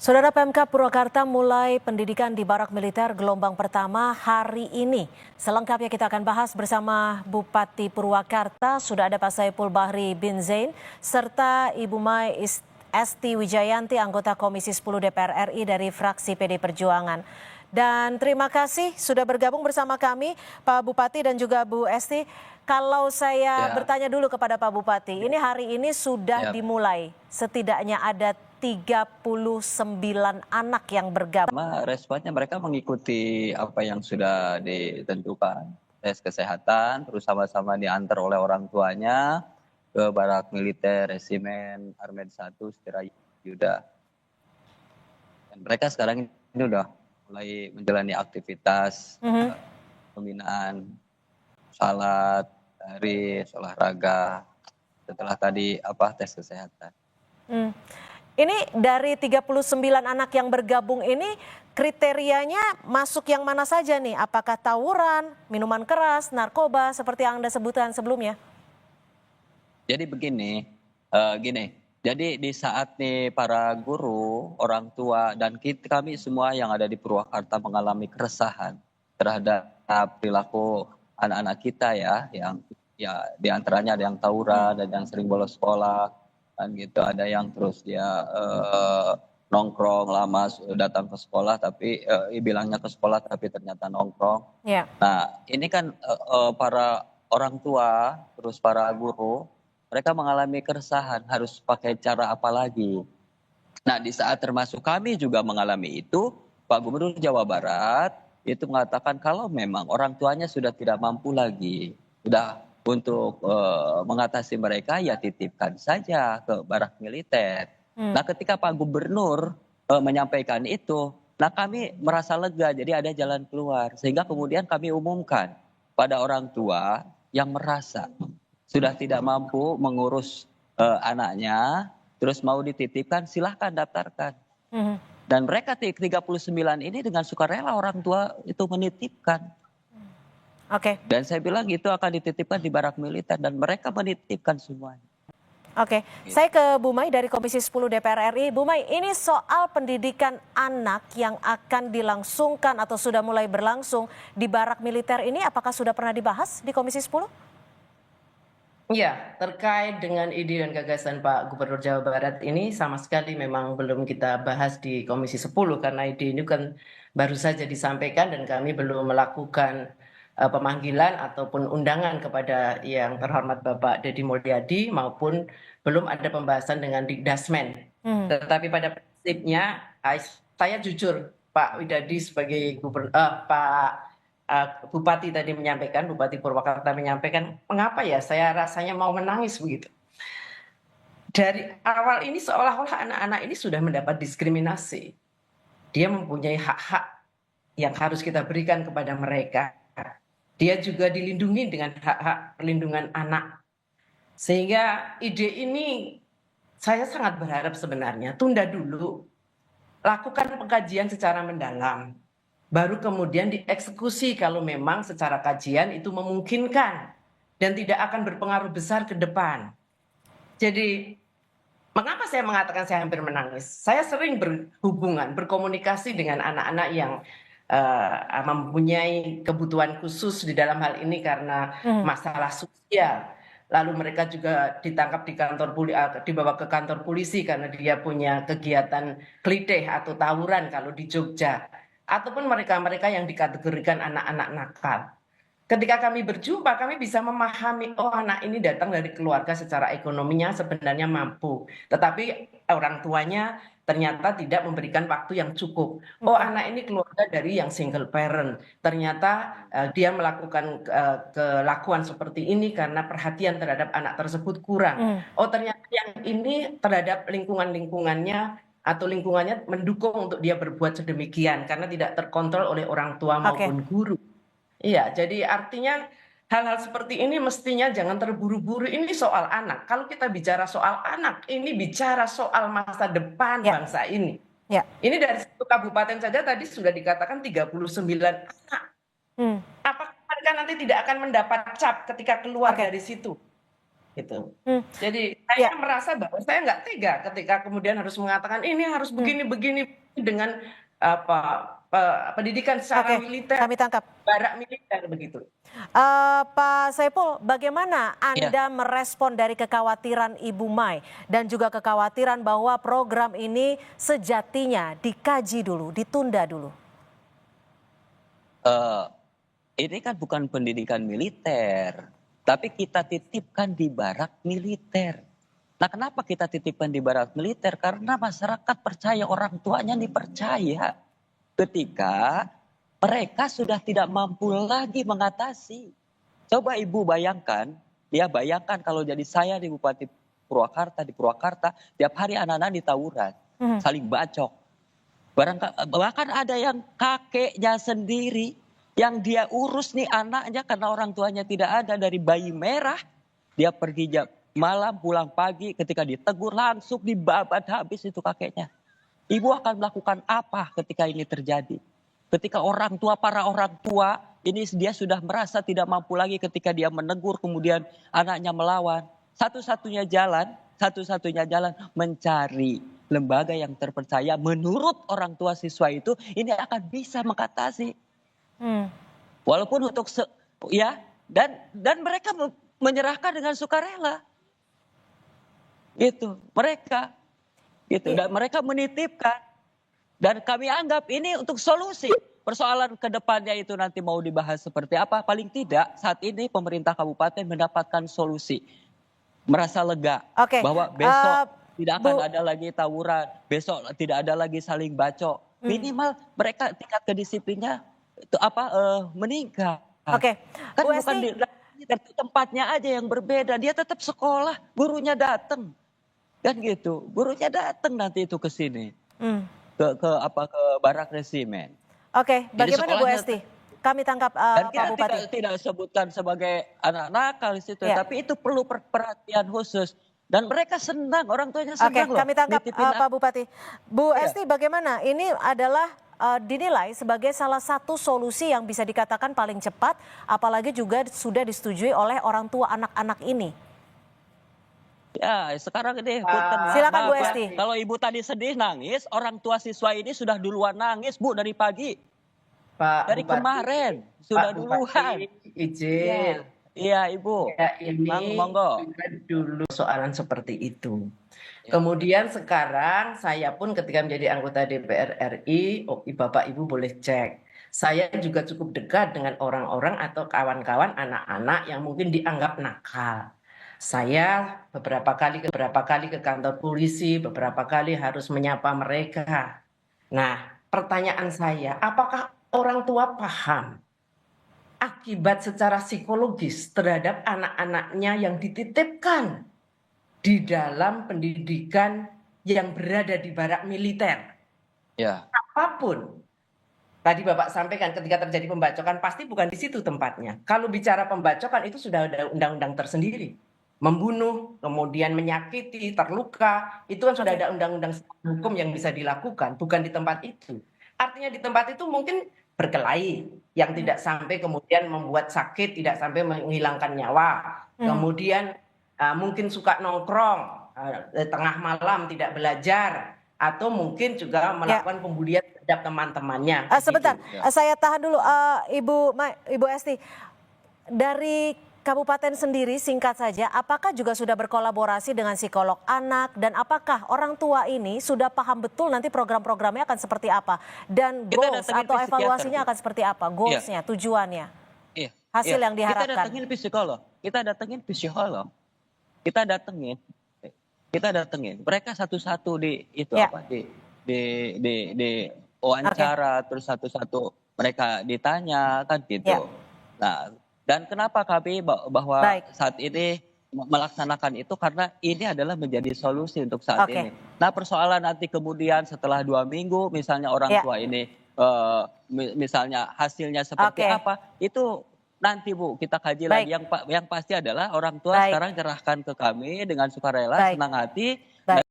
Saudara PMK Purwakarta mulai pendidikan di Barak Militer gelombang pertama hari ini. Selengkapnya kita akan bahas bersama Bupati Purwakarta, sudah ada Pak Saipul Bahri bin Zain, serta Ibu Mai Esti Wijayanti, anggota Komisi 10 DPR RI dari fraksi PD Perjuangan. Dan terima kasih sudah bergabung bersama kami Pak Bupati dan juga Bu Esti. Kalau saya bertanya dulu kepada Pak Bupati, ini hari ini sudah dimulai, setidaknya ada 39 anak yang bergabung. Responnya mereka mengikuti apa yang sudah ditentukan. Tes kesehatan, terus sama-sama diantar oleh orang tuanya ke Barak Militer Resimen Armed 1 Setirayuda. Dan mereka sekarang ini udah mulai menjalani aktivitas pembinaan, salat, baris, olahraga, setelah tadi tes kesehatan. Ini dari 39 anak yang bergabung ini kriterianya masuk yang mana saja nih? Apakah tawuran, minuman keras, narkoba seperti yang Anda sebutkan sebelumnya? Jadi begini, jadi di saat nih para guru, orang tua, dan kami semua yang ada di Purwakarta mengalami keresahan terhadap perilaku anak-anak kita yang diantaranya ada yang tawuran, ada yang sering bolos sekolah, kan gitu, ada yang terus dia nongkrong lama datang ke sekolah tapi bilangnya ke sekolah tapi ternyata nongkrong. Nah ini kan para orang tua terus para guru mereka mengalami keresahan harus pakai cara apa lagi. Nah di saat termasuk kami juga mengalami itu, Pak Gubernur Jawa Barat itu mengatakan kalau memang orang tuanya sudah tidak mampu lagi, sudah untuk mengatasi mereka ya titipkan saja ke Barak Militer. Nah ketika Pak Gubernur menyampaikan itu, nah kami merasa lega jadi ada jalan keluar. Sehingga kemudian kami umumkan pada orang tua yang merasa sudah tidak mampu mengurus anaknya, terus mau dititipkan silahkan daftarkan. Dan mereka 39 ini dengan sukarela orang tua itu menitipkan. Dan saya bilang itu akan dititipkan di Barak Militer dan mereka menitipkan semuanya. Saya ke Bu Mai dari Komisi 10 DPR RI. Bu Mai, ini soal pendidikan anak yang akan dilangsungkan atau sudah mulai berlangsung di Barak Militer ini apakah sudah pernah dibahas di Komisi 10? Ya, terkait dengan ide dan gagasan Pak Gubernur Jawa Barat ini sama sekali memang belum kita bahas di Komisi 10 karena ide ini kan baru saja disampaikan dan kami belum melakukan pemanggilan ataupun undangan kepada yang terhormat Bapak Deddy Mulyadi maupun belum ada pembahasan dengan Dikdasmen. Tetapi pada prinsipnya saya jujur Pak Widadi sebagai Pak Bupati tadi menyampaikan, Bupati Purwakarta menyampaikan, mengapa ya saya rasanya mau menangis begitu. Dari awal ini seolah-olah anak-anak ini sudah mendapat diskriminasi. Dia mempunyai hak-hak yang harus kita berikan kepada mereka. Dia juga dilindungi dengan hak-hak perlindungan anak. Sehingga ide ini saya sangat berharap sebenarnya tunda dulu, lakukan pengkajian secara mendalam. Baru kemudian dieksekusi kalau memang secara kajian itu memungkinkan dan tidak akan berpengaruh besar ke depan. Jadi mengapa saya mengatakan saya hampir menangis? Saya sering berhubungan, berkomunikasi dengan anak-anak yang mempunyai kebutuhan khusus di dalam hal ini karena masalah sosial. Lalu mereka juga ditangkap di kantor dibawa ke kantor polisi karena dia punya kegiatan klitih atau tawuran kalau di Jogja. Ataupun mereka-mereka yang dikategorikan anak-anak nakal. Ketika kami berjumpa, kami bisa memahami, oh anak ini datang dari keluarga secara ekonominya sebenarnya mampu. Tetapi orang tuanya ternyata tidak memberikan waktu yang cukup. Oh anak ini keluarga dari yang single parent. Ternyata dia melakukan kelakuan seperti ini karena perhatian terhadap anak tersebut kurang. Oh ternyata yang ini terhadap lingkungannya atau lingkungannya mendukung untuk dia berbuat sedemikian karena tidak terkontrol oleh orang tua maupun guru. Iya, jadi artinya hal-hal seperti ini mestinya jangan terburu-buru. Ini soal anak. Kalau kita bicara soal anak, ini bicara soal masa depan bangsa ini. Ini dari satu kabupaten saja tadi sudah dikatakan 39 anak. Apakah mereka nanti tidak akan mendapat cap ketika keluar dari situ? gitu. Hmm, Jadi ya, saya merasa bahwa saya nggak tega ketika kemudian harus mengatakan ini harus begini-begini dengan apa pendidikan secara oke, militer, kami tangkap. barak militer begitu. Pak Saiful, bagaimana Ya, Anda merespon dari kekhawatiran Ibu Mai dan juga kekhawatiran bahwa program ini sejatinya dikaji dulu, ditunda dulu? eh, ini kan bukan pendidikan militer, tapi kita titipkan di barak militer. Nah, kenapa kita titipkan di barak militer? Karena masyarakat percaya, orang tuanya dipercaya. Ketika mereka sudah tidak mampu lagi mengatasi. Coba Ibu bayangkan, ya bayangkan kalau jadi saya di Bupati Purwakarta, tiap hari anak-anak di tawuran, Mhm. saling bacok. Bahkan ada yang kakeknya sendiri yang dia urus nih anaknya karena orang tuanya tidak ada, dari bayi merah dia pergi jam malam pulang pagi, ketika ditegur langsung dibabat habis itu kakeknya. Ibu akan melakukan apa ketika ini terjadi? Ketika para orang tua ini dia sudah merasa tidak mampu lagi ketika dia menegur kemudian anaknya melawan. Satu-satunya jalan mencari lembaga yang terpercaya menurut orang tua siswa itu, ini akan bisa mengatasi. Hmm. Walaupun ya, dan mereka menyerahkan dengan sukarela. Gitu. Mereka gitu, Iya. dan mereka menitipkan, dan kami anggap ini untuk solusi persoalan ke depannya. Itu nanti mau dibahas seperti apa, paling tidak saat ini pemerintah kabupaten mendapatkan solusi, merasa lega Oke, bahwa besok tidak akan Bu. ada lagi tawuran, besok tidak ada lagi saling bacok, Hmm. minimal mereka tingkat kedisiplinnya itu meningkat. Oke, Kan Bu bukan Esti. di tempatnya aja yang berbeda, dia tetap sekolah, gurunya datang. Kan gitu, gurunya datang nanti itu ke sini, Hmm. ke barak resimen. Oke, Jadi bagaimana Bu sekolahnya, Esti? Kami tangkap dan Pak kita tidak Bupati. tidak sebutkan sebagai anak nakal di situ, Ya. tapi itu perlu perhatian khusus. Dan mereka senang, orang tuanya Oke, senang loh, kami tangkap nitipin Pak Bupati. Bu ya. Esti, bagaimana? Ini adalah dinilai sebagai salah satu solusi yang bisa dikatakan paling cepat, apalagi juga sudah disetujui oleh orang tua anak-anak ini. Ya, sekarang ini punten Pak Silakan Bu maaf ya, Esti. Bupati, kalau ibu tadi sedih nangis, orang tua siswa ini sudah duluan nangis Bu dari pagi, Pak dari Bupati, kemarin Pak sudah Bupati, duluan. izin. Ya, iya Ibu, Ya ini monggo. juga dulu soalan seperti itu. Ya, Kemudian sekarang saya pun ketika menjadi anggota DPR RI, oh, Bapak Ibu boleh cek. Saya juga cukup dekat dengan orang-orang atau kawan-kawan anak-anak yang mungkin dianggap nakal. Saya beberapa kali ke kantor polisi, beberapa kali harus menyapa mereka. Nah, pertanyaan saya, apakah orang tua paham akibat secara psikologis terhadap anak-anaknya yang dititipkan di dalam pendidikan yang berada di barak militer? ya, Apapun. Tadi Bapak sampaikan ketika terjadi pembacokan pasti bukan di situ tempatnya. Kalau bicara pembacokan itu sudah ada undang-undang tersendiri. Membunuh, kemudian menyakiti, terluka, itu kan sudah Oke, ada undang-undang hukum yang bisa dilakukan, bukan di tempat itu. Artinya di tempat itu mungkin berkelahi yang hmm, tidak sampai kemudian membuat sakit, tidak sampai menghilangkan nyawa. hmm. Kemudian mungkin suka nongkrong, tengah malam tidak belajar, atau mungkin juga Ya. melakukan pembulian terhadap teman-temannya Sebentar, begitu. ya. saya tahan dulu, Ibu Esti. Dari kabupaten sendiri, singkat saja, apakah juga sudah berkolaborasi dengan psikolog anak dan apakah orang tua ini sudah paham betul nanti program-programnya akan seperti apa dan Kita goals datengin atau psikiater, evaluasinya Bu. akan seperti apa, Iya, goalsnya, tujuannya, iya, iya. hasil yang Kita diharapkan. datengin psikolog, kita datengin psikolog, kita datengin, kita datengin. Mereka satu-satu di itu Ya, apa di oke, wawancara, terus satu-satu mereka ditanya kan ya, gitu. Nah, dan kenapa kami bahwa baik, saat ini melaksanakan itu karena ini adalah menjadi solusi untuk saat oke, ini. Nah, persoalan nanti kemudian setelah 2 minggu misalnya orang ya, tua ini misalnya hasilnya seperti oke, apa, itu nanti Bu kita kaji lagi. baik, Yang pasti adalah orang tua baik, sekarang nyerahkan ke kami dengan sukarela, baik, senang hati. baik.